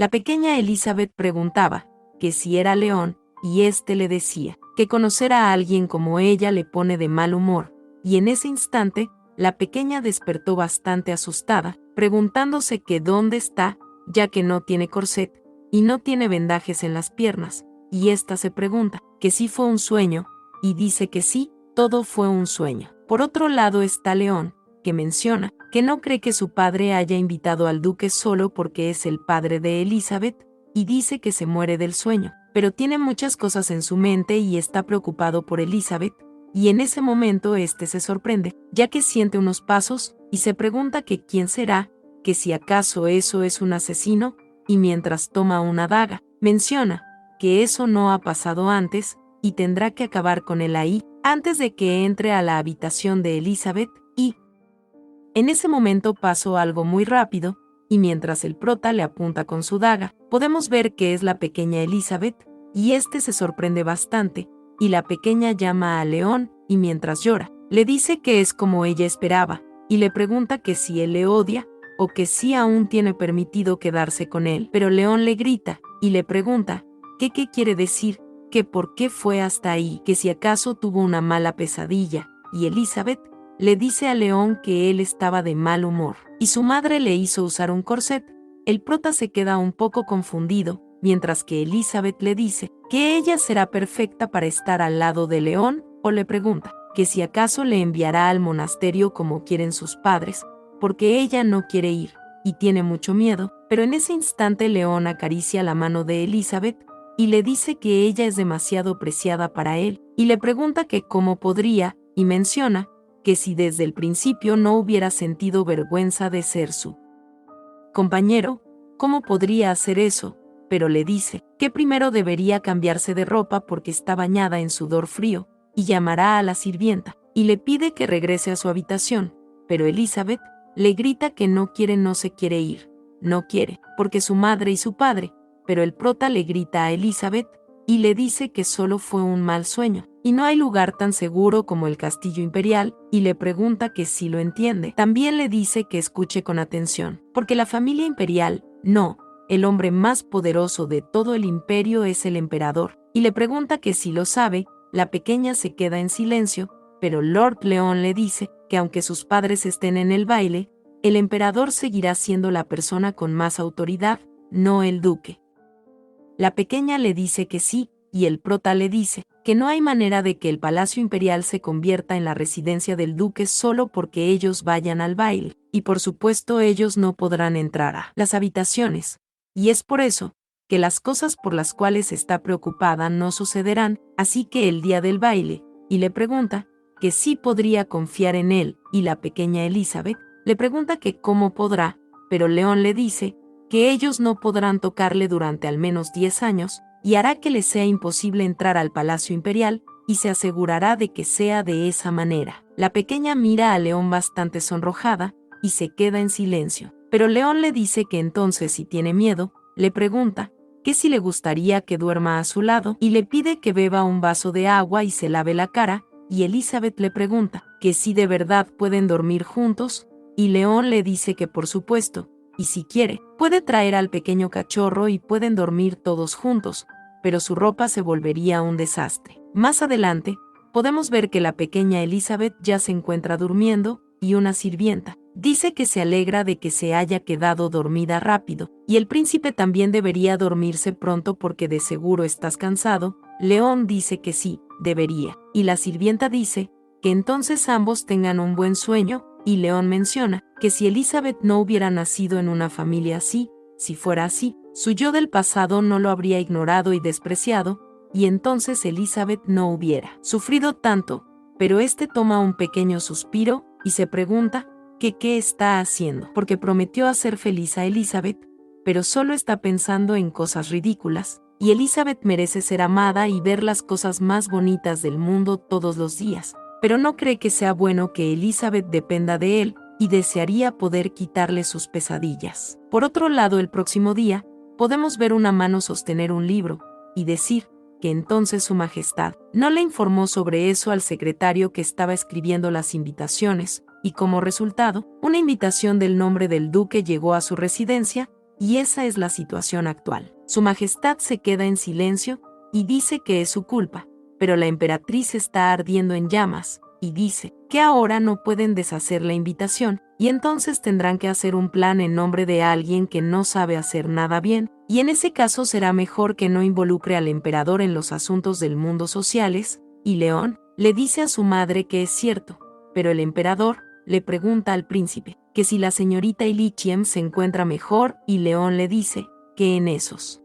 La pequeña Elizabeth preguntaba que si era León, y éste le decía que conocer a alguien como ella le pone de mal humor, y en ese instante, la pequeña despertó bastante asustada, preguntándose que dónde está, ya que no tiene corset, y no tiene vendajes en las piernas, y ésta se pregunta que si fue un sueño, y dice que sí, todo fue un sueño. Por otro lado está León, que menciona que no cree que su padre haya invitado al duque solo porque es el padre de Elizabeth, y dice que se muere del sueño, pero tiene muchas cosas en su mente y está preocupado por Elizabeth, y en ese momento este se sorprende, ya que siente unos pasos, y se pregunta que quién será, que si acaso eso es un asesino, y mientras toma una daga, menciona que eso no ha pasado antes, y tendrá que acabar con él ahí, antes de que entre a la habitación de Elizabeth, y en ese momento pasó algo muy rápido, y mientras el prota le apunta con su daga, podemos ver que es la pequeña Elizabeth, y este se sorprende bastante, y la pequeña llama a León, y mientras llora, le dice que es como ella esperaba, y le pregunta que si él le odia, o que si aún tiene permitido quedarse con él, pero León le grita, y le pregunta, ¿qué quiere decir? Que por qué fue hasta ahí, que si acaso tuvo una mala pesadilla, y Elizabeth le dice a León que él estaba de mal humor, y su madre le hizo usar un corset. El prota se queda un poco confundido, mientras que Elizabeth le dice que ella será perfecta para estar al lado de León, o le pregunta que si acaso le enviará al monasterio como quieren sus padres, porque ella no quiere ir, y tiene mucho miedo, pero en ese instante León acaricia la mano de Elizabeth, y le dice que ella es demasiado preciada para él, y le pregunta que cómo podría, y menciona que si desde el principio no hubiera sentido vergüenza de ser su compañero, ¿cómo podría hacer eso? Pero le dice que primero debería cambiarse de ropa porque está bañada en sudor frío, y llamará a la sirvienta, y le pide que regrese a su habitación, pero Elizabeth le grita que no se quiere ir, no quiere, porque su madre y su padre, pero el prota le grita a Elizabeth, y le dice que solo fue un mal sueño, y no hay lugar tan seguro como el castillo imperial, y le pregunta que si lo entiende. También le dice que escuche con atención, porque la familia imperial, no, el hombre más poderoso de todo el imperio es el emperador, y le pregunta que si lo sabe. La pequeña se queda en silencio, pero Lord León le dice que aunque sus padres estén en el baile, el emperador seguirá siendo la persona con más autoridad, no el duque. La pequeña le dice que sí, y el prota le dice que no hay manera de que el palacio imperial se convierta en la residencia del duque solo porque ellos vayan al baile, y por supuesto ellos no podrán entrar a las habitaciones. Y es por eso que las cosas por las cuales está preocupada no sucederán, así que el día del baile, y le pregunta que sí podría confiar en él, y la pequeña Elizabeth le pregunta que cómo podrá, pero León le dice que ellos no podrán tocarle durante al menos 10 años, y hará que les sea imposible entrar al Palacio Imperial, y se asegurará de que sea de esa manera. La pequeña mira a León bastante sonrojada, y se queda en silencio. Pero León le dice que entonces si tiene miedo, le pregunta que si le gustaría que duerma a su lado, y le pide que beba un vaso de agua y se lave la cara, y Elizabeth le pregunta que si de verdad pueden dormir juntos, y León le dice que por supuesto, y si quiere, puede traer al pequeño cachorro y pueden dormir todos juntos, pero su ropa se volvería un desastre. Más adelante, podemos ver que la pequeña Elizabeth ya se encuentra durmiendo, y una sirvienta dice que se alegra de que se haya quedado dormida rápido, y el príncipe también debería dormirse pronto porque de seguro estás cansado. León dice que sí, debería, y la sirvienta dice que entonces ambos tengan un buen sueño, y León menciona que si Elizabeth no hubiera nacido en una familia así, si fuera así, su yo del pasado no lo habría ignorado y despreciado, y entonces Elizabeth no hubiera sufrido tanto, pero este toma un pequeño suspiro y se pregunta que qué está haciendo, porque prometió hacer feliz a Elizabeth, pero solo está pensando en cosas ridículas, y Elizabeth merece ser amada y ver las cosas más bonitas del mundo todos los días, pero no cree que sea bueno que Elizabeth dependa de él, y desearía poder quitarle sus pesadillas. Por otro lado, el próximo día, podemos ver una mano sostener un libro, y decir que entonces su majestad no le informó sobre eso al secretario que estaba escribiendo las invitaciones, y como resultado, una invitación del nombre del duque llegó a su residencia, y esa es la situación actual. Su Majestad se queda en silencio y dice que es su culpa, pero la emperatriz está ardiendo en llamas y dice que ahora no pueden deshacer la invitación y entonces tendrán que hacer un plan en nombre de alguien que no sabe hacer nada bien, y en ese caso será mejor que no involucre al emperador en los asuntos del mundo sociales, y León le dice a su madre que es cierto, pero el emperador le pregunta al príncipe que si la señorita Ilichiem se encuentra mejor y León le dice que en esos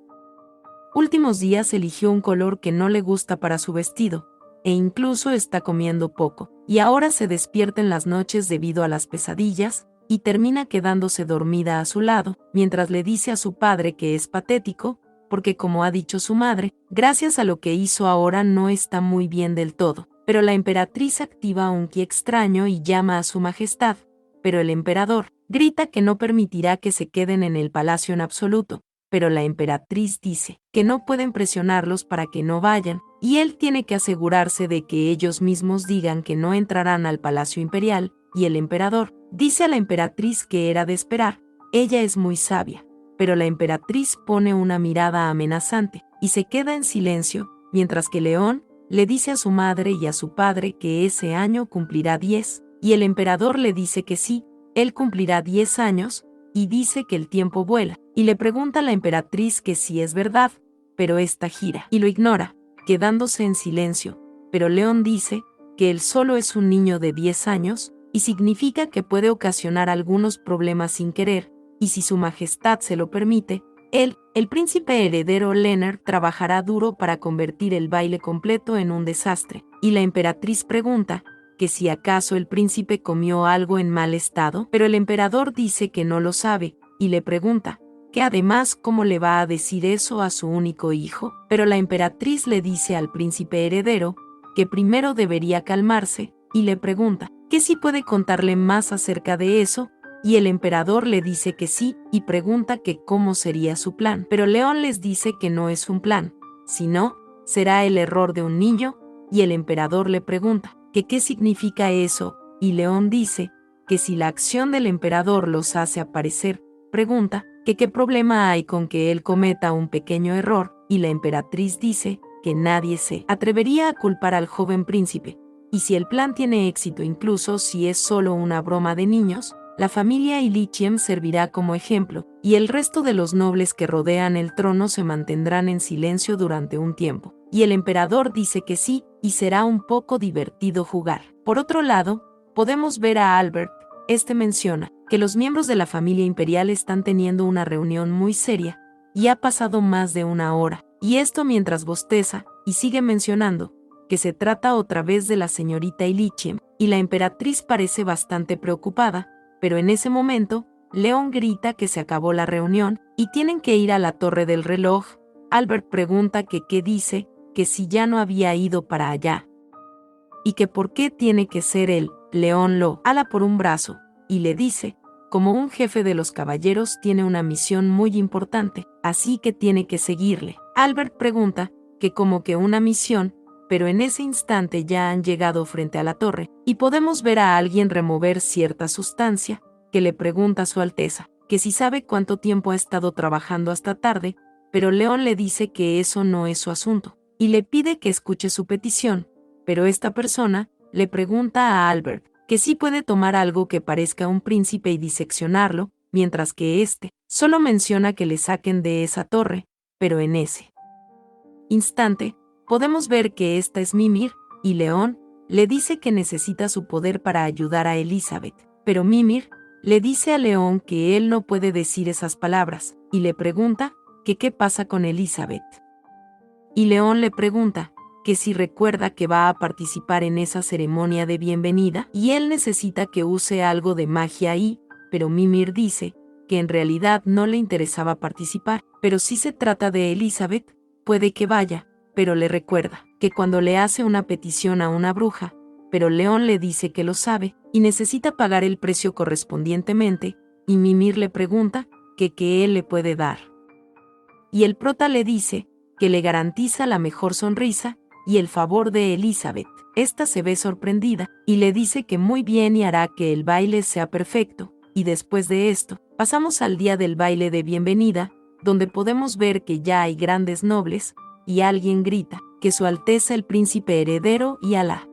últimos días eligió un color que no le gusta para su vestido, e incluso está comiendo poco, y ahora se despierta en las noches debido a las pesadillas, y termina quedándose dormida a su lado, mientras le dice a su padre que es patético, porque como ha dicho su madre, gracias a lo que hizo ahora no está muy bien del todo. Pero la emperatriz activa un ki extraño y llama a su majestad, pero el emperador grita que no permitirá que se queden en el palacio en absoluto, pero la emperatriz dice que no pueden presionarlos para que no vayan, y él tiene que asegurarse de que ellos mismos digan que no entrarán al palacio imperial, y el emperador dice a la emperatriz que era de esperar, ella es muy sabia, pero la emperatriz pone una mirada amenazante, y se queda en silencio, mientras que León le dice a su madre y a su padre que ese año cumplirá 10, y el emperador le dice que sí, él cumplirá 10 años, y dice que el tiempo vuela, y le pregunta a la emperatriz que si es verdad, pero ésta gira y lo ignora, quedándose en silencio, pero León dice que él solo es un niño de 10 años, y significa que puede ocasionar algunos problemas sin querer, y si su majestad se lo permite, él, el príncipe heredero Leonard, trabajará duro para convertir el baile completo en un desastre, y la emperatriz pregunta que si acaso el príncipe comió algo en mal estado, pero el emperador dice que no lo sabe, y le pregunta que además cómo le va a decir eso a su único hijo, pero la emperatriz le dice al príncipe heredero que primero debería calmarse, y le pregunta que si puede contarle más acerca de eso, y el emperador le dice que sí, y pregunta que cómo sería su plan, pero León les dice que no es un plan, sino será el error de un niño, y el emperador le pregunta que qué significa eso, y León dice que si la acción del emperador los hace aparecer, pregunta que qué problema hay con que él cometa un pequeño error, y la emperatriz dice que nadie se atrevería a culpar al joven príncipe, y si el plan tiene éxito incluso si es solo una broma de niños, la familia Ilichiem servirá como ejemplo, y el resto de los nobles que rodean el trono se mantendrán en silencio durante un tiempo. Y el emperador dice que sí, y será un poco divertido jugar. Por otro lado, podemos ver a Albert. Este menciona que los miembros de la familia imperial están teniendo una reunión muy seria, y ha pasado más de una hora, y esto mientras bosteza, y sigue mencionando que se trata otra vez de la señorita Ilichiem, y la emperatriz parece bastante preocupada, pero en ese momento, León grita que se acabó la reunión, y tienen que ir a la torre del reloj. Albert pregunta que qué dice, que si ya no había ido para allá, y que por qué tiene que ser él. León lo ala por un brazo, y le dice, como un jefe de los caballeros tiene una misión muy importante, así que tiene que seguirle. Albert pregunta, que como que una misión, pero en ese instante ya han llegado frente a la torre, y podemos ver a alguien remover cierta sustancia, que le pregunta a su Alteza, que si sabe cuánto tiempo ha estado trabajando hasta tarde, pero León le dice que eso no es su asunto, y le pide que escuche su petición, pero esta persona le pregunta a Albert que sí puede tomar algo que parezca un príncipe y diseccionarlo, mientras que éste solo menciona que le saquen de esa torre, pero en ese instante, podemos ver que esta es Mimir, y León le dice que necesita su poder para ayudar a Elizabeth, pero Mimir le dice a León que él no puede decir esas palabras, y le pregunta que qué pasa con Elizabeth. Y León le pregunta que si recuerda que va a participar en esa ceremonia de bienvenida, y él necesita que use algo de magia ahí, pero Mimir dice que en realidad no le interesaba participar, pero si se trata de Elizabeth, puede que vaya, pero le recuerda que cuando le hace una petición a una bruja, pero León le dice que lo sabe, y necesita pagar el precio correspondientemente, y Mimir le pregunta que él le puede dar. Y el prota le dice que le garantiza la mejor sonrisa y el favor de Elizabeth. Esta se ve sorprendida y le dice que muy bien y hará que el baile sea perfecto, y después de esto, Pasamos al día del baile de bienvenida, donde podemos ver que ya hay grandes nobles, y alguien grita que Su Alteza el Príncipe Heredero y a la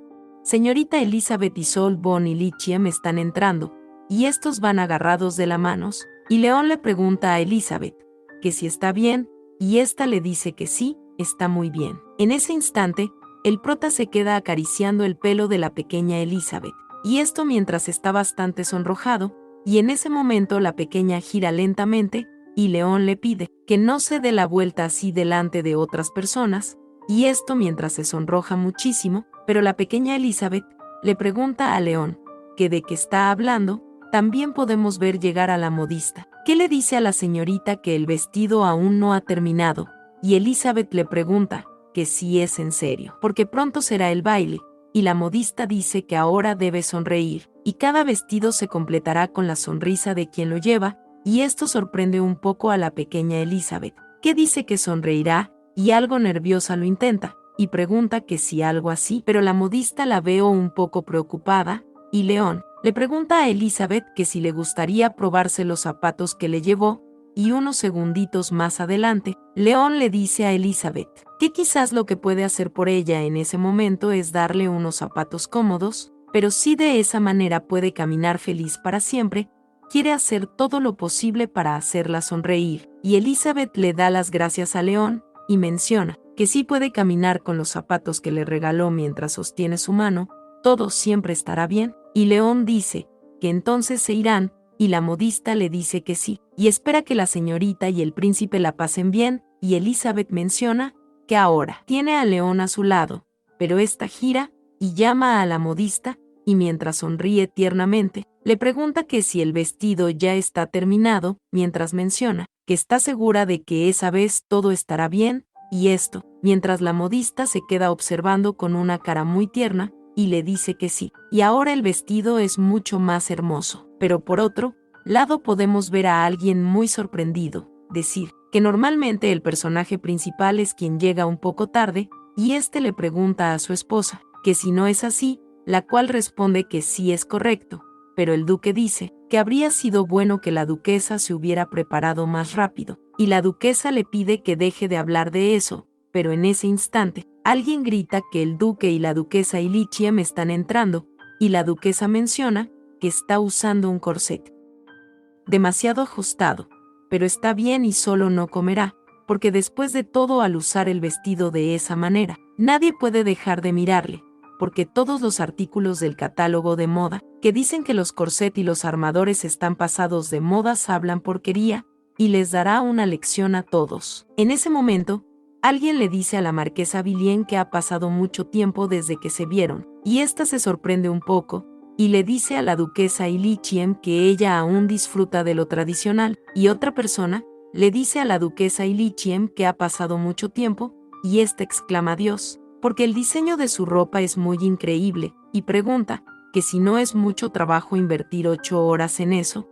señorita Elizabeth y Sol Bon y Lichiem están entrando, y estos van agarrados de las manos, y León le pregunta a Elizabeth que si está bien, y ésta le dice que sí, está muy bien. En ese instante, el prota se queda acariciando el pelo de la pequeña Elizabeth, y esto mientras está bastante sonrojado, y en ese momento la pequeña gira lentamente, y León le pide que no se dé la vuelta así delante de otras personas, y esto mientras se sonroja muchísimo, pero la pequeña Elizabeth le pregunta a León que de qué está hablando. También podemos ver llegar a la modista, que le dice a la señorita que el vestido aún no ha terminado, y Elizabeth le pregunta que si es en serio, porque pronto será el baile, y la modista dice que ahora debe sonreír, y cada vestido se completará con la sonrisa de quien lo lleva, y esto sorprende un poco a la pequeña Elizabeth, que dice que sonreirá, y algo nerviosa lo intenta, y pregunta que si algo así, pero la modista la veo un poco preocupada, y León le pregunta a Elizabeth que si le gustaría probarse los zapatos que le llevó, y unos segunditos más adelante, León le dice a Elizabeth que quizás lo que puede hacer por ella en ese momento es darle unos zapatos cómodos, pero si de esa manera puede caminar feliz para siempre, quiere hacer todo lo posible para hacerla sonreír, y Elizabeth le da las gracias a León, y menciona que sí puede caminar con los zapatos que le regaló mientras sostiene su mano, todo siempre estará bien, y León dice que entonces se irán, y la modista le dice que sí, y espera que la señorita y el príncipe la pasen bien, y Elizabeth menciona que ahora tiene a León a su lado, pero esta gira y llama a la modista, y mientras sonríe tiernamente, le pregunta que si el vestido ya está terminado, mientras menciona que está segura de que esa vez todo estará bien, y esto, mientras la modista se queda observando con una cara muy tierna, y le dice que sí, y ahora el vestido es mucho más hermoso. Pero por otro lado podemos ver a alguien muy sorprendido, decir que normalmente el personaje principal es quien llega un poco tarde, y este le pregunta a su esposa que si no es así, la cual responde que sí es correcto, pero el duque dice que habría sido bueno que la duquesa se hubiera preparado más rápido, y la duquesa le pide que deje de hablar de eso, pero en ese instante, alguien grita que el duque y la duquesa y Lichiem están entrando, y la duquesa menciona que está usando un corset demasiado ajustado, pero está bien y solo no comerá, porque después de todo al usar el vestido de esa manera, nadie puede dejar de mirarle, porque todos los artículos del catálogo de moda, que dicen que los corset y los armadores están pasados de modas hablan porquería, y les dará una lección a todos. En ese momento, alguien le dice a la marquesa Villien que ha pasado mucho tiempo desde que se vieron, y ésta se sorprende un poco, y le dice a la duquesa Lichiem que ella aún disfruta de lo tradicional, y otra persona le dice a la duquesa Lichiem que ha pasado mucho tiempo, y ésta exclama Dios, porque el diseño de su ropa es muy increíble, y pregunta que si no es mucho trabajo invertir 8 horas en eso,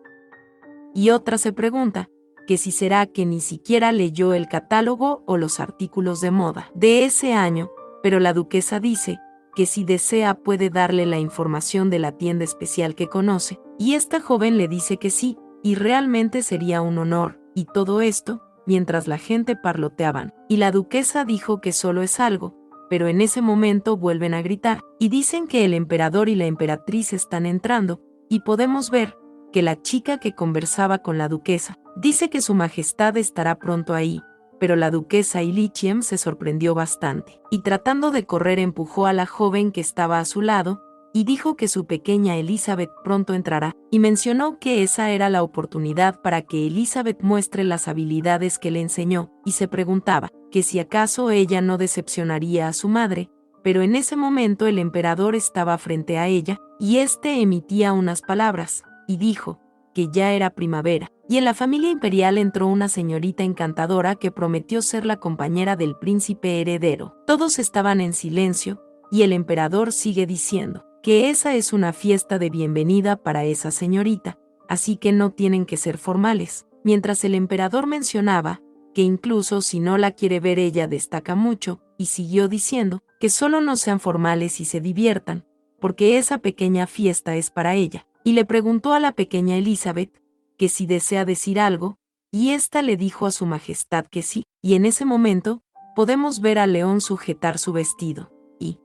y otra se pregunta que si será que ni siquiera leyó el catálogo o los artículos de moda de ese año, pero la duquesa dice que si desea puede darle la información de la tienda especial que conoce, y esta joven le dice que sí, y realmente sería un honor, y todo esto, mientras la gente parloteaban, y la duquesa dijo que solo es algo, pero en ese momento vuelven a gritar, y dicen que el emperador y la emperatriz están entrando, y podemos ver que la chica que conversaba con la duquesa dice que su majestad estará pronto ahí, pero la duquesa Lichiem se sorprendió bastante, y tratando de correr empujó a la joven que estaba a su lado, y dijo que su pequeña Elizabeth pronto entrará, y mencionó que esa era la oportunidad para que Elizabeth muestre las habilidades que le enseñó, y se preguntaba que si acaso ella no decepcionaría a su madre, pero en ese momento el emperador estaba frente a ella, y éste emitía unas palabras, y dijo que ya era primavera, y en la familia imperial entró una señorita encantadora que prometió ser la compañera del príncipe heredero. Todos estaban en silencio, y el emperador sigue diciendo que esa es una fiesta de bienvenida para esa señorita, así que no tienen que ser formales, mientras el emperador mencionaba que incluso si no la quiere ver ella destaca mucho, y siguió diciendo que solo no sean formales y se diviertan, porque esa pequeña fiesta es para ella. Y le preguntó a la pequeña Elizabeth que si desea decir algo, y ésta le dijo a su majestad que sí, y en ese momento, podemos ver a León sujetar su vestido, y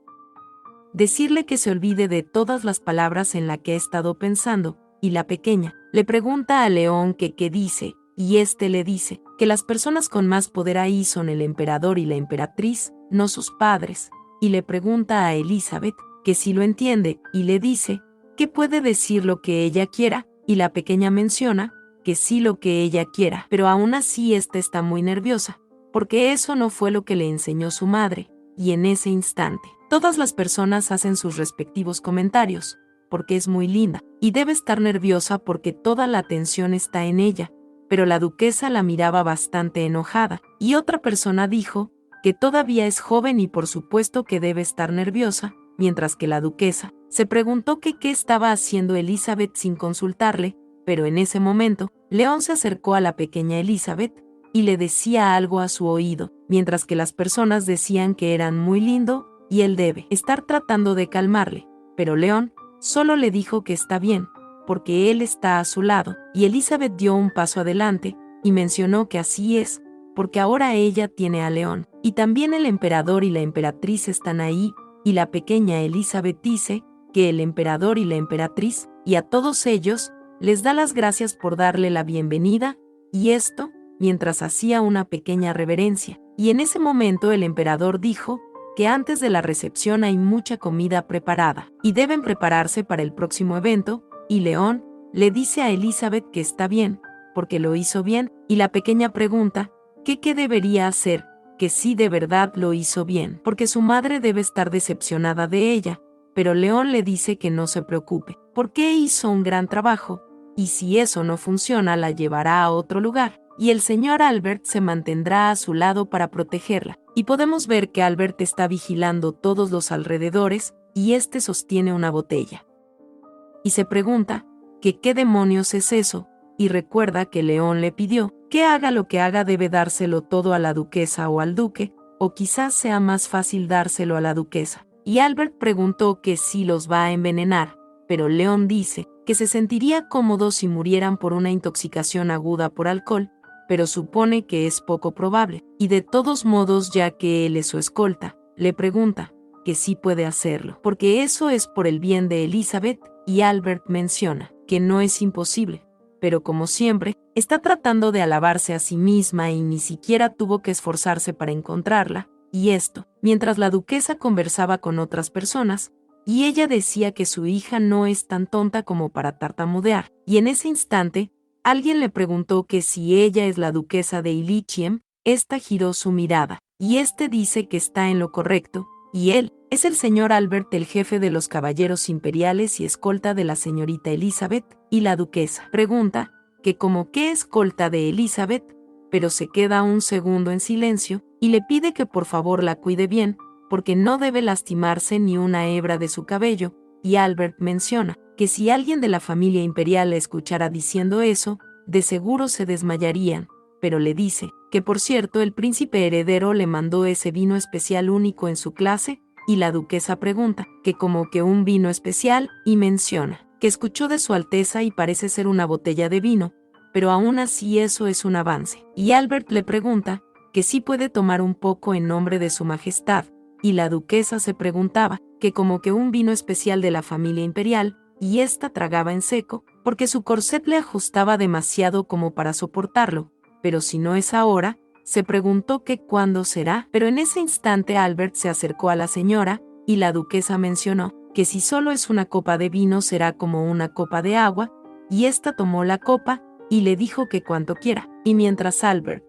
decirle que se olvide de todas las palabras en las que ha estado pensando, y la pequeña le pregunta a León que qué dice, y éste le dice que las personas con más poder ahí son el emperador y la emperatriz, no sus padres, y le pregunta a Elizabeth que si lo entiende, y le dice que puede decir lo que ella quiera, y la pequeña menciona que sí lo que ella quiera, pero aún así ésta está muy nerviosa, porque eso no fue lo que le enseñó su madre, y en ese instante, todas las personas hacen sus respectivos comentarios, porque es muy linda, y debe estar nerviosa porque toda la atención está en ella, pero la duquesa la miraba bastante enojada, y otra persona dijo que todavía es joven y por supuesto que debe estar nerviosa, mientras que la duquesa se preguntó que qué estaba haciendo Elizabeth sin consultarle, pero en ese momento, León se acercó a la pequeña Elizabeth y le decía algo a su oído, mientras que las personas decían que eran muy lindo y él debe estar tratando de calmarle, pero León solo le dijo que está bien, porque él está a su lado, y Elizabeth dio un paso adelante y mencionó que así es, porque ahora ella tiene a León, y también el emperador y la emperatriz están ahí, y la pequeña Elizabeth dice que el emperador y la emperatriz, y a todos ellos, les da las gracias por darle la bienvenida, y esto, mientras hacía una pequeña reverencia, y en ese momento el emperador dijo que antes de la recepción hay mucha comida preparada, y deben prepararse para el próximo evento, y León le dice a Elizabeth que está bien, porque lo hizo bien, y la pequeña pregunta que qué debería hacer, que sí de verdad lo hizo bien, porque su madre debe estar decepcionada de ella, pero León le dice que no se preocupe, porque hizo un gran trabajo, y si eso no funciona la llevará a otro lugar, y el señor Albert se mantendrá a su lado para protegerla, y podemos ver que Albert está vigilando todos los alrededores, y este sostiene una botella. Y se pregunta que qué demonios es eso, y recuerda que León le pidió que haga lo que haga debe dárselo todo a la duquesa o al duque, o quizás sea más fácil dárselo a la duquesa. Y Albert preguntó que si los va a envenenar, pero León dice que se sentiría cómodo si murieran por una intoxicación aguda por alcohol, pero supone que es poco probable, y de todos modos ya que él es su escolta, le pregunta que sí puede hacerlo, porque eso es por el bien de Elizabeth, y Albert menciona que no es imposible, pero como siempre, está tratando de alabarse a sí misma y ni siquiera tuvo que esforzarse para encontrarla, y esto, mientras la duquesa conversaba con otras personas, y ella decía que su hija no es tan tonta como para tartamudear, y en ese instante, alguien le preguntó que si ella es la duquesa de Illichiem, esta giró su mirada, y este dice que está en lo correcto, y él es el señor Albert, el jefe de los caballeros imperiales y escolta de la señorita Elizabeth, y la duquesa pregunta que como qué escolta de Elizabeth, pero se queda un segundo en silencio y le pide que por favor la cuide bien, porque no debe lastimarse ni una hebra de su cabello, y Albert menciona que si alguien de la familia imperial la escuchara diciendo eso, de seguro se desmayarían, pero le dice que por cierto el príncipe heredero le mandó ese vino especial único en su clase, y la duquesa pregunta que como que un vino especial, y menciona que escuchó de su Alteza y parece ser una botella de vino, pero aún así eso es un avance. Y Albert le pregunta que sí puede tomar un poco en nombre de su majestad, y la duquesa se preguntaba que como que un vino especial de la familia imperial, y ésta tragaba en seco, porque su corset le ajustaba demasiado como para soportarlo, pero si no es ahora, se preguntó que cuándo será, pero en ese instante Albert se acercó a la señora, y la duquesa mencionó que si solo es una copa de vino será como una copa de agua, y ésta tomó la copa, y le dijo que cuanto quiera, y mientras Albert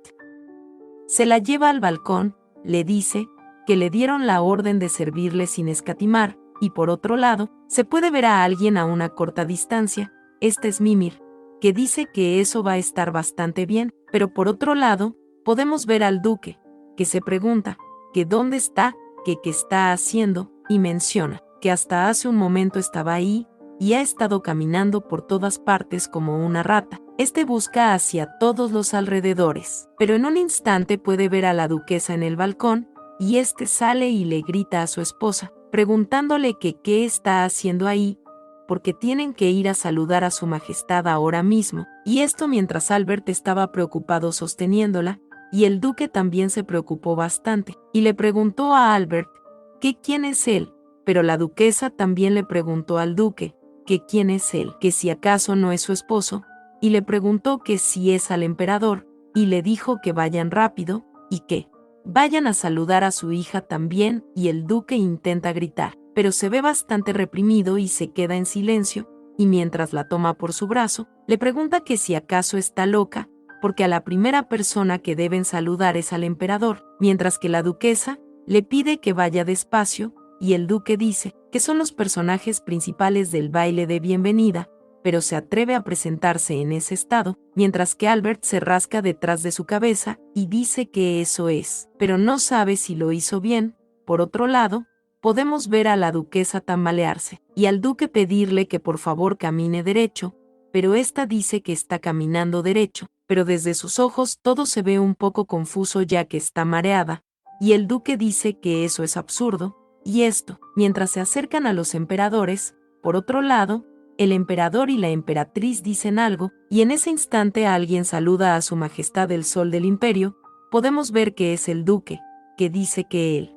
se la lleva al balcón, le dice que le dieron la orden de servirle sin escatimar, y por otro lado, se puede ver a alguien a una corta distancia, este es Mimir, que dice que eso va a estar bastante bien, pero por otro lado, podemos ver al duque, que se pregunta que dónde está, que qué está haciendo, y menciona que hasta hace un momento estaba ahí, y ha estado caminando por todas partes como una rata. Este busca hacia todos los alrededores, pero en un instante puede ver a la duquesa en el balcón, y este sale y le grita a su esposa, preguntándole que qué está haciendo ahí, porque tienen que ir a saludar a su majestad ahora mismo, y esto mientras Albert estaba preocupado sosteniéndola, y el duque también se preocupó bastante, y le preguntó a Albert que quién es él, pero la duquesa también le preguntó al duque que quién es él, que si acaso no es su esposo, y le preguntó que si es al emperador, y le dijo que vayan rápido, y que vayan a saludar a su hija también, y el duque intenta gritar, pero se ve bastante reprimido y se queda en silencio, y mientras la toma por su brazo, le pregunta que si acaso está loca, porque a la primera persona que deben saludar es al emperador, mientras que la duquesa le pide que vaya despacio, y el duque dice que son los personajes principales del baile de bienvenida, pero se atreve a presentarse en ese estado, mientras que Albert se rasca detrás de su cabeza y dice que eso es, pero no sabe si lo hizo bien. Por otro lado, podemos ver a la duquesa tambalearse, y al duque pedirle que por favor camine derecho, pero esta dice que está caminando derecho, pero desde sus ojos todo se ve un poco confuso ya que está mareada, y el duque dice que eso es absurdo, y esto, mientras se acercan a los emperadores. Por otro lado, el emperador y la emperatriz dicen algo, y en ese instante alguien saluda a su majestad el sol del imperio. Podemos ver que es el duque, que dice que él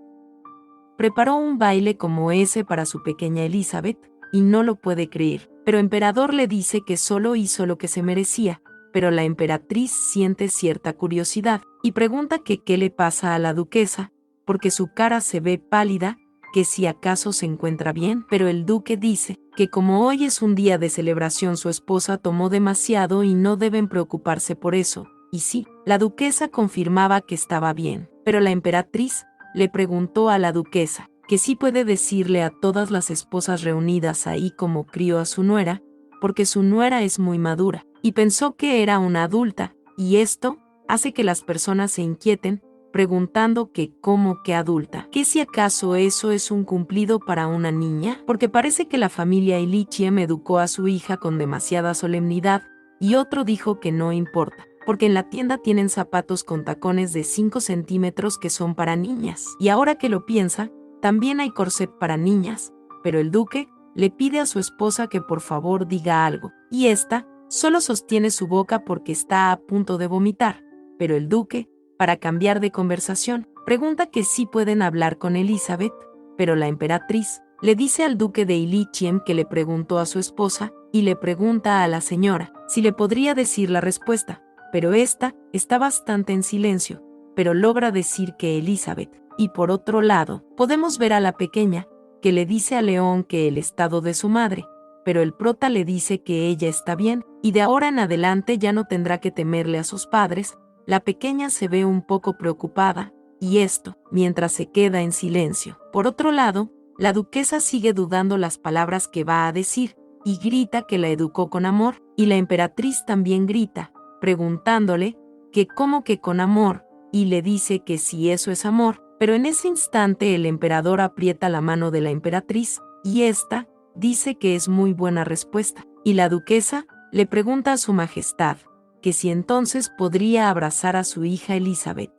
preparó un baile como ese para su pequeña Elizabeth, y no lo puede creer, pero emperador le dice que solo hizo lo que se merecía, pero la emperatriz siente cierta curiosidad, y pregunta que qué le pasa a la duquesa, porque su cara se ve pálida, que si acaso se encuentra bien, pero el duque dice que como hoy es un día de celebración su esposa tomó demasiado y no deben preocuparse por eso, y sí, la duquesa confirmaba que estaba bien, pero la emperatriz le preguntó a la duquesa que sí puede decirle a todas las esposas reunidas ahí cómo crió a su nuera, porque su nuera es muy madura, y pensó que era una adulta, y esto hace que las personas se inquieten, preguntando que cómo que adulta, que si acaso eso es un cumplido para una niña, porque parece que la familia Illichiem educó a su hija con demasiada solemnidad, y otro dijo que no importa, porque en la tienda tienen zapatos con tacones de 5 centímetros que son para niñas, y ahora que lo piensa, también hay corset para niñas, pero el duque le pide a su esposa que por favor diga algo, y esta solo sostiene su boca porque está a punto de vomitar, pero el duque, para cambiar de conversación, pregunta que sí pueden hablar con Elizabeth, pero la emperatriz le dice al duque de Illichiem que le preguntó a su esposa, y le pregunta a la señora si le podría decir la respuesta, pero esta está bastante en silencio, pero logra decir que Elizabeth. Y por otro lado, podemos ver a la pequeña, que le dice a León que el estado de su madre, pero el prota le dice que ella está bien, y de ahora en adelante ya no tendrá que temerle a sus padres. La pequeña se ve un poco preocupada, y esto, mientras se queda en silencio. Por otro lado, la duquesa sigue dudando las palabras que va a decir, y grita que la educó con amor, y la emperatriz también grita, preguntándole que cómo que con amor, y le dice que si eso es amor, pero en ese instante el emperador aprieta la mano de la emperatriz, y ésta dice que es muy buena respuesta, y la duquesa le pregunta a su majestad que si entonces podría abrazar a su hija Elizabeth.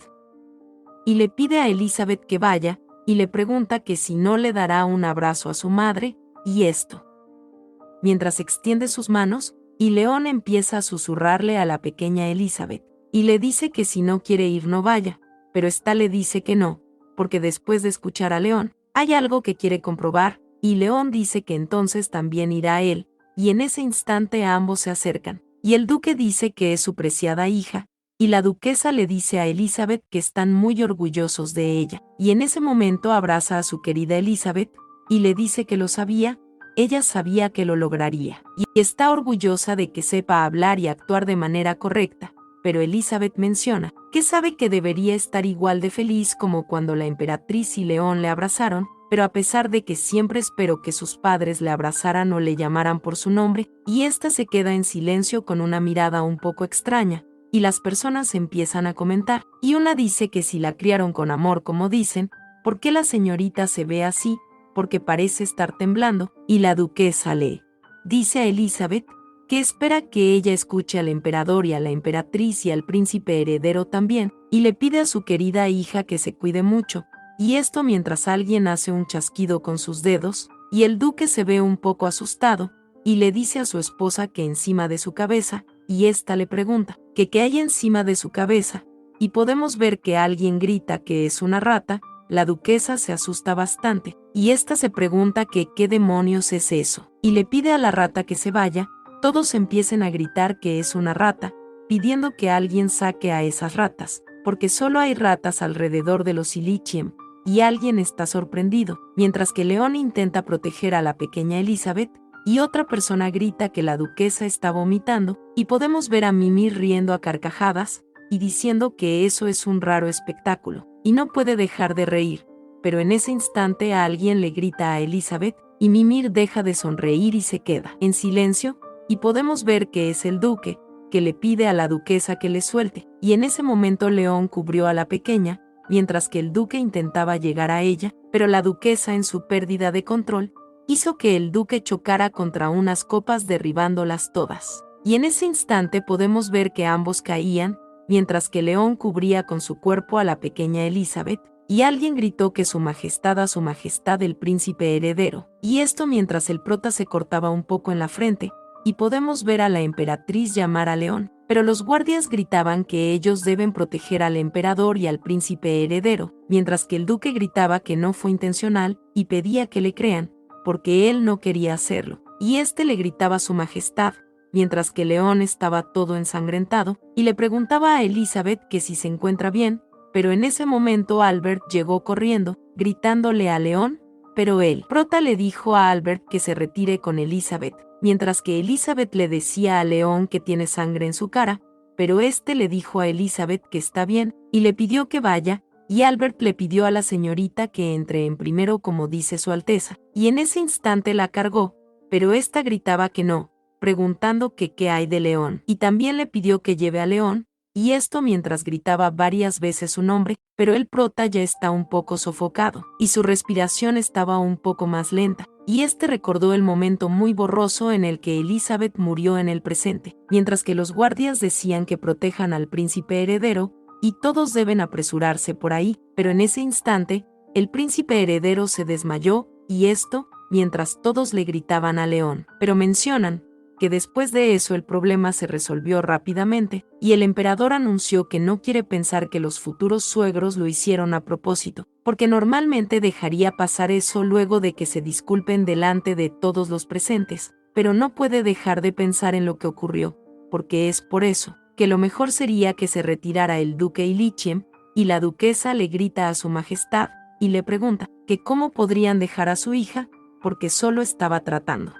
Y le pide a Elizabeth que vaya, y le pregunta que si no le dará un abrazo a su madre, y esto. Mientras extiende sus manos, y León empieza a susurrarle a la pequeña Elizabeth, y le dice que si no quiere ir no vaya, pero ésta le dice que no, porque después de escuchar a León, hay algo que quiere comprobar, y León dice que entonces también irá él, y en ese instante ambos se acercan. Y el duque dice que es su preciada hija, y la duquesa le dice a Elizabeth que están muy orgullosos de ella, y en ese momento abraza a su querida Elizabeth, y le dice que lo sabía, ella sabía que lo lograría, y está orgullosa de que sepa hablar y actuar de manera correcta, pero Elizabeth menciona que sabe que debería estar igual de feliz como cuando la emperatriz y León le abrazaron, pero a pesar de que siempre esperó que sus padres le abrazaran o le llamaran por su nombre, y ésta se queda en silencio con una mirada un poco extraña, y las personas empiezan a comentar, y una dice que si la criaron con amor como dicen, ¿por qué la señorita se ve así? Porque parece estar temblando, y la duquesa le dice a Elizabeth que espera que ella escuche al emperador y a la emperatriz y al príncipe heredero también, y le pide a su querida hija que se cuide mucho, y esto mientras alguien hace un chasquido con sus dedos, y el duque se ve un poco asustado, y le dice a su esposa que encima de su cabeza, y ésta le pregunta que qué hay encima de su cabeza, y podemos ver que alguien grita que es una rata. La duquesa se asusta bastante, y ésta se pregunta que qué demonios es eso, y le pide a la rata que se vaya. Todos empiezan a gritar que es una rata, pidiendo que alguien saque a esas ratas, porque solo hay ratas alrededor de los Illyricum, y alguien está sorprendido, mientras que León intenta proteger a la pequeña Elizabeth, y otra persona grita que la duquesa está vomitando, y podemos ver a Mimir riendo a carcajadas, y diciendo que eso es un raro espectáculo, y no puede dejar de reír, pero en ese instante a alguien le grita a Elizabeth, y Mimir deja de sonreír y se queda en silencio, y podemos ver que es el duque, que le pide a la duquesa que le suelte, y en ese momento León cubrió a la pequeña, mientras que el duque intentaba llegar a ella, pero la duquesa en su pérdida de control, hizo que el duque chocara contra unas copas derribándolas todas. Y en ese instante podemos ver que ambos caían, mientras que León cubría con su cuerpo a la pequeña Elizabeth, y alguien gritó que su majestad el príncipe heredero, y esto mientras el prota se cortaba un poco en la frente, y podemos ver a la emperatriz llamar a León, pero los guardias gritaban que ellos deben proteger al emperador y al príncipe heredero, mientras que el duque gritaba que no fue intencional, y pedía que le crean, porque él no quería hacerlo, y este le gritaba a su majestad, mientras que León estaba todo ensangrentado, y le preguntaba a Elizabeth que si se encuentra bien, pero en ese momento Albert llegó corriendo, gritándole a León, pero el prota le dijo a Albert que se retire con Elizabeth, mientras que Elizabeth le decía a León que tiene sangre en su cara, pero este le dijo a Elizabeth que está bien, y le pidió que vaya, y Albert le pidió a la señorita que entre en primero como dice su Alteza, y en ese instante la cargó, pero esta gritaba que no, preguntando que qué hay de León, y también le pidió que lleve a León, y esto mientras gritaba varias veces su nombre, pero el prota ya está un poco sofocado, y su respiración estaba un poco más lenta, y este recordó el momento muy borroso en el que Elizabeth murió en el presente, mientras que los guardias decían que protejan al príncipe heredero, y todos deben apresurarse por ahí, pero en ese instante, el príncipe heredero se desmayó, y esto, mientras todos le gritaban a León, pero mencionan que después de eso el problema se resolvió rápidamente, y el emperador anunció que no quiere pensar que los futuros suegros lo hicieron a propósito, porque normalmente dejaría pasar eso luego de que se disculpen delante de todos los presentes, pero no puede dejar de pensar en lo que ocurrió, porque es por eso que lo mejor sería que se retirara el duque Illyricum, y la duquesa le grita a su majestad, y le pregunta que cómo podrían dejar a su hija, porque solo estaba tratando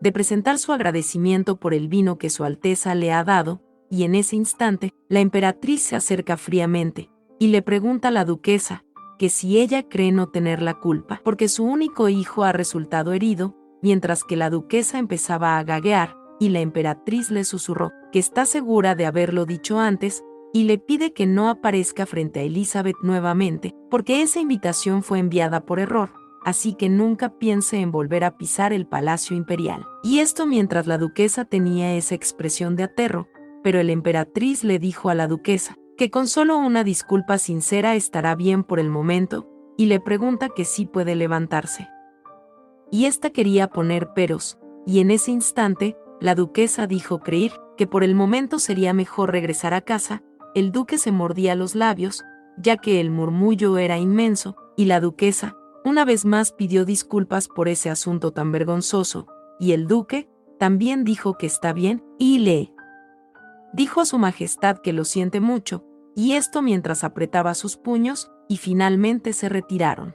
de presentar su agradecimiento por el vino que su Alteza le ha dado, y en ese instante, la emperatriz se acerca fríamente, y le pregunta a la duquesa, que si ella cree no tener la culpa, porque su único hijo ha resultado herido, mientras que la duquesa empezaba a gaguear, y la emperatriz le susurró, que está segura de haberlo dicho antes, y le pide que no aparezca frente a Elizabeth nuevamente, porque esa invitación fue enviada por error, así que nunca piense en volver a pisar el palacio imperial. Y esto mientras la duquesa tenía esa expresión de aterro, pero la emperatriz le dijo a la duquesa que con solo una disculpa sincera estará bien por el momento, y le pregunta que sí puede levantarse. Y esta quería poner peros, y en ese instante, la duquesa dijo creer que por el momento sería mejor regresar a casa. El duque se mordía los labios, ya que el murmullo era inmenso, y la duquesa, una vez más pidió disculpas por ese asunto tan vergonzoso, y el duque también dijo que está bien, y le dijo a su majestad que lo siente mucho, y esto mientras apretaba sus puños, y finalmente se retiraron.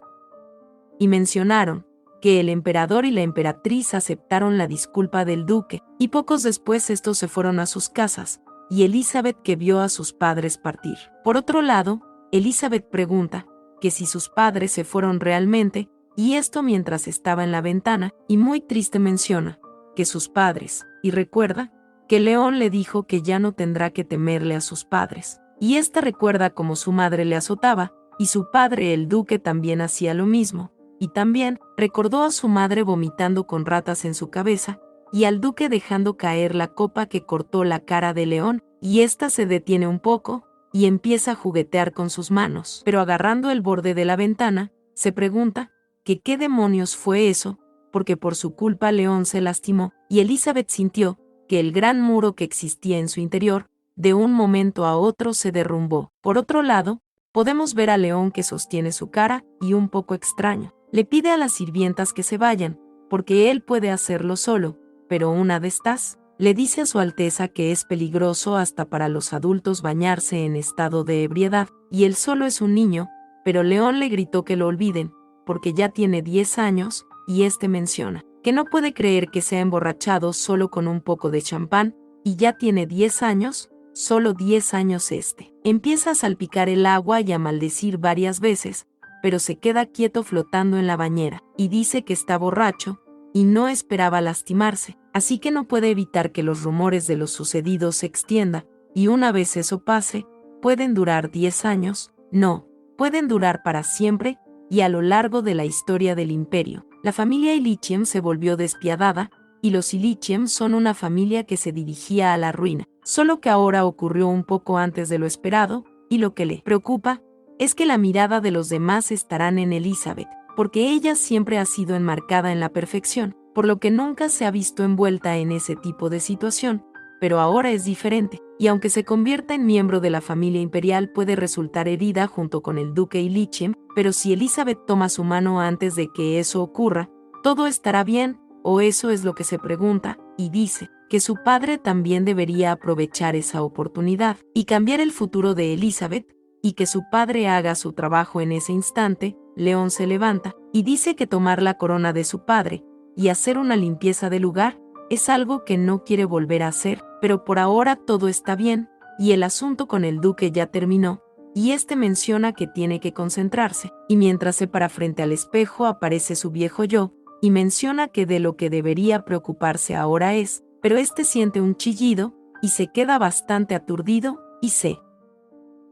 Y mencionaron que el emperador y la emperatriz aceptaron la disculpa del duque, y pocos después estos se fueron a sus casas, y Elizabeth que vio a sus padres partir. Por otro lado, Elizabeth pregunta que si sus padres se fueron realmente, y esto mientras estaba en la ventana, y muy triste menciona que sus padres, y recuerda que León le dijo que ya no tendrá que temerle a sus padres, y esta recuerda cómo su madre le azotaba, y su padre el duque también hacía lo mismo, y también recordó a su madre vomitando con ratas en su cabeza, y al duque dejando caer la copa que cortó la cara de León, y ésta se detiene un poco, y empieza a juguetear con sus manos, pero agarrando el borde de la ventana, se pregunta que qué demonios fue eso, porque por su culpa León se lastimó, y Elizabeth sintió que el gran muro que existía en su interior, de un momento a otro se derrumbó. Por otro lado, podemos ver a León que sostiene su cara y un poco extraño. Le pide a las sirvientas que se vayan, porque él puede hacerlo solo, pero una de estas le dice a su Alteza que es peligroso hasta para los adultos bañarse en estado de ebriedad, y él solo es un niño, pero León le gritó que lo olviden, porque ya tiene 10 años, y este menciona que no puede creer que se ha emborrachado solo con un poco de champán, y ya tiene 10 años, solo 10 años este. Empieza a salpicar el agua y a maldecir varias veces, pero se queda quieto flotando en la bañera, y dice que está borracho, y no esperaba lastimarse, así que no puede evitar que los rumores de lo sucedido se extienda, y una vez eso pase, pueden durar 10 años, no, pueden durar para siempre, y a lo largo de la historia del imperio. La familia Illychiem se volvió despiadada, y los Illychiem son una familia que se dirigía a la ruina, solo que ahora ocurrió un poco antes de lo esperado, y lo que le preocupa es que la mirada de los demás estarán en Elizabeth, porque ella siempre ha sido enmarcada en la perfección, por lo que nunca se ha visto envuelta en ese tipo de situación, pero ahora es diferente, y aunque se convierta en miembro de la familia imperial puede resultar herida junto con el duque Illychiem, pero si Elizabeth toma su mano antes de que eso ocurra, todo estará bien, o eso es lo que se pregunta, y dice que su padre también debería aprovechar esa oportunidad y cambiar el futuro de Elizabeth, y que su padre haga su trabajo en ese instante. León se levanta y dice que tomar la corona de su padre y hacer una limpieza del lugar es algo que no quiere volver a hacer, pero por ahora todo está bien, y el asunto con el duque ya terminó, y este menciona que tiene que concentrarse, y mientras se para frente al espejo aparece su viejo yo, y menciona que de lo que debería preocuparse ahora es, pero este siente un chillido, y se queda bastante aturdido, y se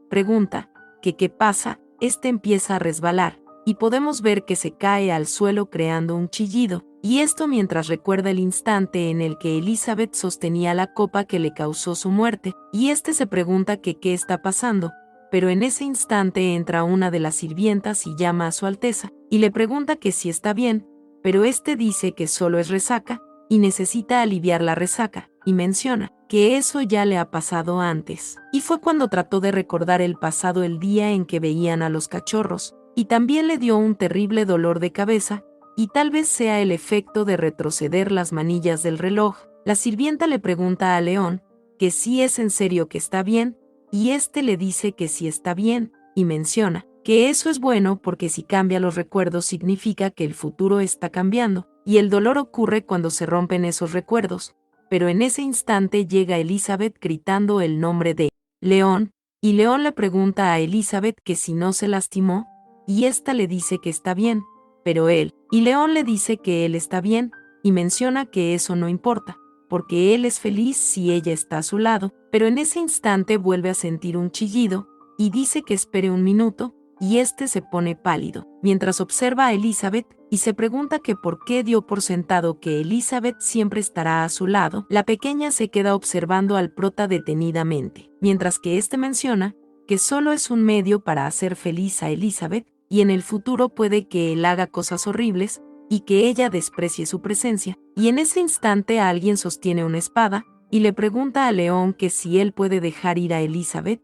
pregunta que qué pasa, este empieza a resbalar, y podemos ver que se cae al suelo creando un chillido, y esto mientras recuerda el instante en el que Elizabeth sostenía la copa que le causó su muerte, y este se pregunta que qué está pasando, pero en ese instante entra una de las sirvientas y llama a su Alteza, y le pregunta que si está bien, pero este dice que solo es resaca, y necesita aliviar la resaca, y menciona que eso ya le ha pasado antes. Y fue cuando trató de recordar el pasado el día en que veían a los cachorros, y también le dio un terrible dolor de cabeza, y tal vez sea el efecto de retroceder las manillas del reloj. La sirvienta le pregunta a León que si es en serio que está bien, y este le dice que sí está bien, y menciona que eso es bueno porque si cambia los recuerdos significa que el futuro está cambiando, y el dolor ocurre cuando se rompen esos recuerdos. Pero en ese instante llega Elizabeth gritando el nombre de León, y León le pregunta a Elizabeth que si no se lastimó, y ésta le dice que está bien, pero y León le dice que él está bien, y menciona que eso no importa, porque él es feliz si ella está a su lado, pero en ese instante vuelve a sentir un chillido, y dice que espere un minuto, y este se pone pálido, mientras observa a Elizabeth, y se pregunta que por qué dio por sentado que Elizabeth siempre estará a su lado. La pequeña se queda observando al prota detenidamente, mientras que este menciona que solo es un medio para hacer feliz a Elizabeth, y en el futuro puede que él haga cosas horribles, y que ella desprecie su presencia, y en ese instante alguien sostiene una espada, y le pregunta a León que si él puede dejar ir a Elizabeth.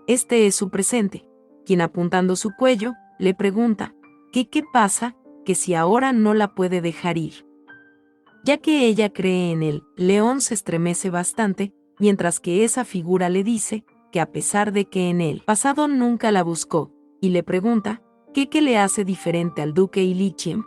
Este es su presente, quien apuntando su cuello, le pregunta que qué pasa, que si ahora no la puede dejar ir. Ya que ella cree en él, León se estremece bastante, mientras que esa figura le dice que a pesar de que en el pasado nunca la buscó, y le pregunta qué le hace diferente al duque Illychiem,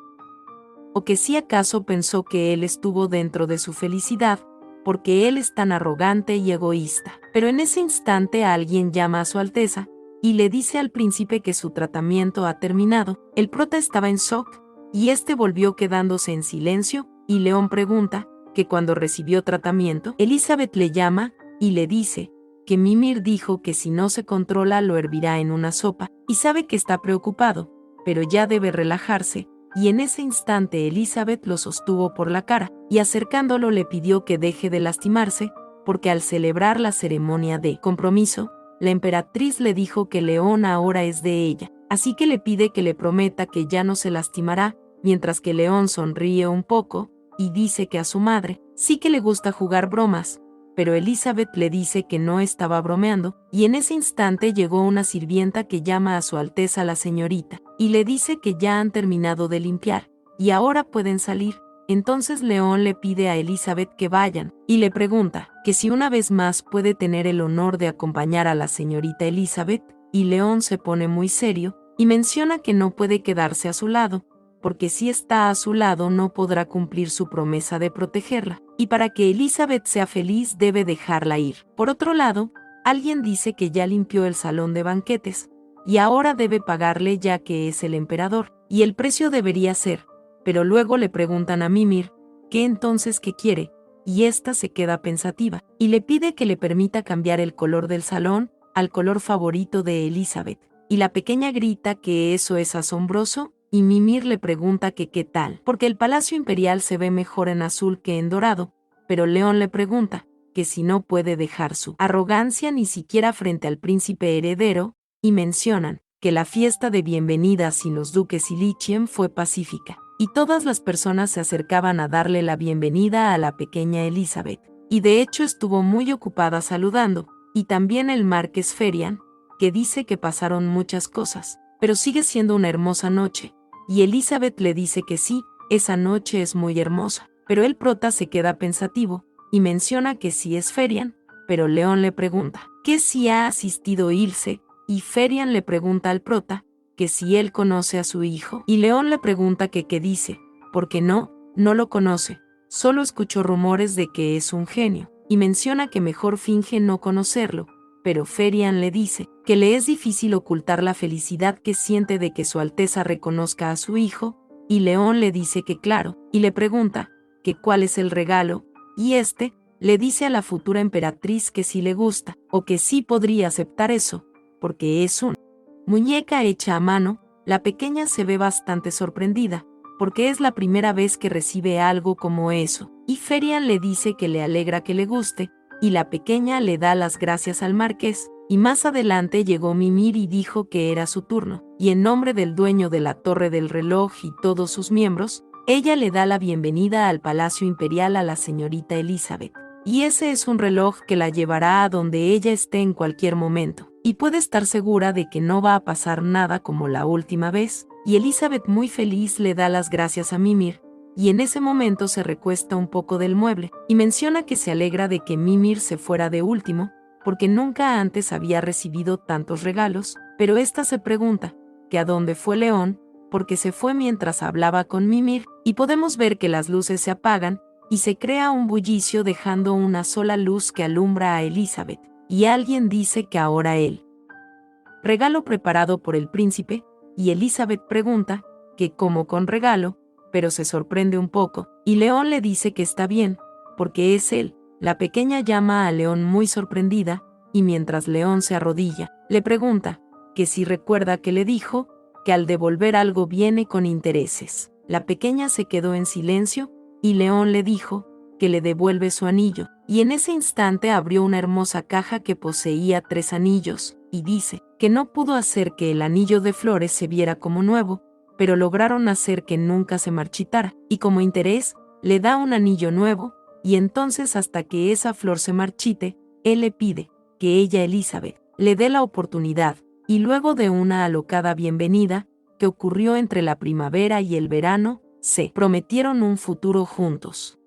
o que si acaso pensó que él estuvo dentro de su felicidad, porque él es tan arrogante y egoísta. Pero en ese instante alguien llama a su Alteza, y le dice al príncipe que su tratamiento ha terminado. El prota estaba en shock, y este volvió quedándose en silencio, y León pregunta que cuando recibió tratamiento, Elizabeth le llama, y le dice que Mimir dijo que si no se controla lo hervirá en una sopa, y sabe que está preocupado, pero ya debe relajarse, y en ese instante Elizabeth lo sostuvo por la cara, y acercándolo le pidió que deje de lastimarse, porque al celebrar la ceremonia de compromiso, la emperatriz le dijo que León ahora es de ella, así que le pide que le prometa que ya no se lastimará, mientras que León sonríe un poco y dice que a su madre sí que le gusta jugar bromas, pero Elizabeth le dice que no estaba bromeando, y en ese instante llegó una sirvienta que llama a Su Alteza la señorita, y le dice que ya han terminado de limpiar, y ahora pueden salir. Entonces León le pide a Elizabeth que vayan, y le pregunta que si una vez más puede tener el honor de acompañar a la señorita Elizabeth, y León se pone muy serio, y menciona que no puede quedarse a su lado, porque si está a su lado no podrá cumplir su promesa de protegerla, y para que Elizabeth sea feliz debe dejarla ir. Por otro lado, alguien dice que ya limpió el salón de banquetes, y ahora debe pagarle ya que es el emperador, y el precio debería ser, pero luego le preguntan a Mimir, ¿qué entonces qué quiere? Y ésta se queda pensativa, y le pide que le permita cambiar el color del salón al color favorito de Elizabeth, y la pequeña grita que eso es asombroso, y Mimir le pregunta que qué tal, porque el palacio imperial se ve mejor en azul que en dorado, pero León le pregunta que si no puede dejar su arrogancia ni siquiera frente al príncipe heredero, y mencionan que la fiesta de bienvenida sin los duques y Lichien fue pacífica, y todas las personas se acercaban a darle la bienvenida a la pequeña Elizabeth, y de hecho estuvo muy ocupada saludando, y también el marqués Ferian, que dice que pasaron muchas cosas, pero sigue siendo una hermosa noche, y Elizabeth le dice que sí, esa noche es muy hermosa, pero el prota se queda pensativo, y menciona que sí es Ferian, pero León le pregunta que si ha asistido Ilse, y Ferian le pregunta al prota que si él conoce a su hijo, y León le pregunta que qué dice, porque no lo conoce, solo escuchó rumores de que es un genio, y menciona que mejor finge no conocerlo, pero Ferian le dice que le es difícil ocultar la felicidad que siente de que Su Alteza reconozca a su hijo, y León le dice que claro, y le pregunta que cuál es el regalo, y este le dice a la futura emperatriz que sí le gusta, o que sí podría aceptar eso, porque es una muñeca hecha a mano. La pequeña se ve bastante sorprendida, porque es la primera vez que recibe algo como eso, y Ferian le dice que le alegra que le guste, y la pequeña le da las gracias al marqués, y más adelante llegó Mimir y dijo que era su turno, y en nombre del dueño de la torre del reloj y todos sus miembros, ella le da la bienvenida al Palacio Imperial a la señorita Elizabeth. Y ese es un reloj que la llevará a donde ella esté en cualquier momento, y puede estar segura de que no va a pasar nada como la última vez, y Elizabeth muy feliz le da las gracias a Mimir, y en ese momento se recuesta un poco del mueble, y menciona que se alegra de que Mimir se fuera de último, porque nunca antes había recibido tantos regalos, pero ésta se pregunta que a dónde fue León, porque se fue mientras hablaba con Mimir, y podemos ver que las luces se apagan, y se crea un bullicio dejando una sola luz que alumbra a Elizabeth, y alguien dice que ahora él regalo preparado por el príncipe, y Elizabeth pregunta que cómo con regalo, pero se sorprende un poco, y León le dice que está bien, porque es él. La pequeña llama a León muy sorprendida, y mientras León se arrodilla, le pregunta que si recuerda que le dijo que al devolver algo viene con intereses. La pequeña se quedó en silencio, y León le dijo que le devuelve su anillo, y en ese instante abrió una hermosa caja que poseía 3 anillos, y dice que no pudo hacer que el anillo de flores se viera como nuevo, pero lograron hacer que nunca se marchitara, y como interés, le da un anillo nuevo, y entonces hasta que esa flor se marchite, él le pide que ella, Elizabeth, le dé la oportunidad, y luego de una alocada bienvenida, que ocurrió entre la primavera y el verano, se prometieron un futuro juntos.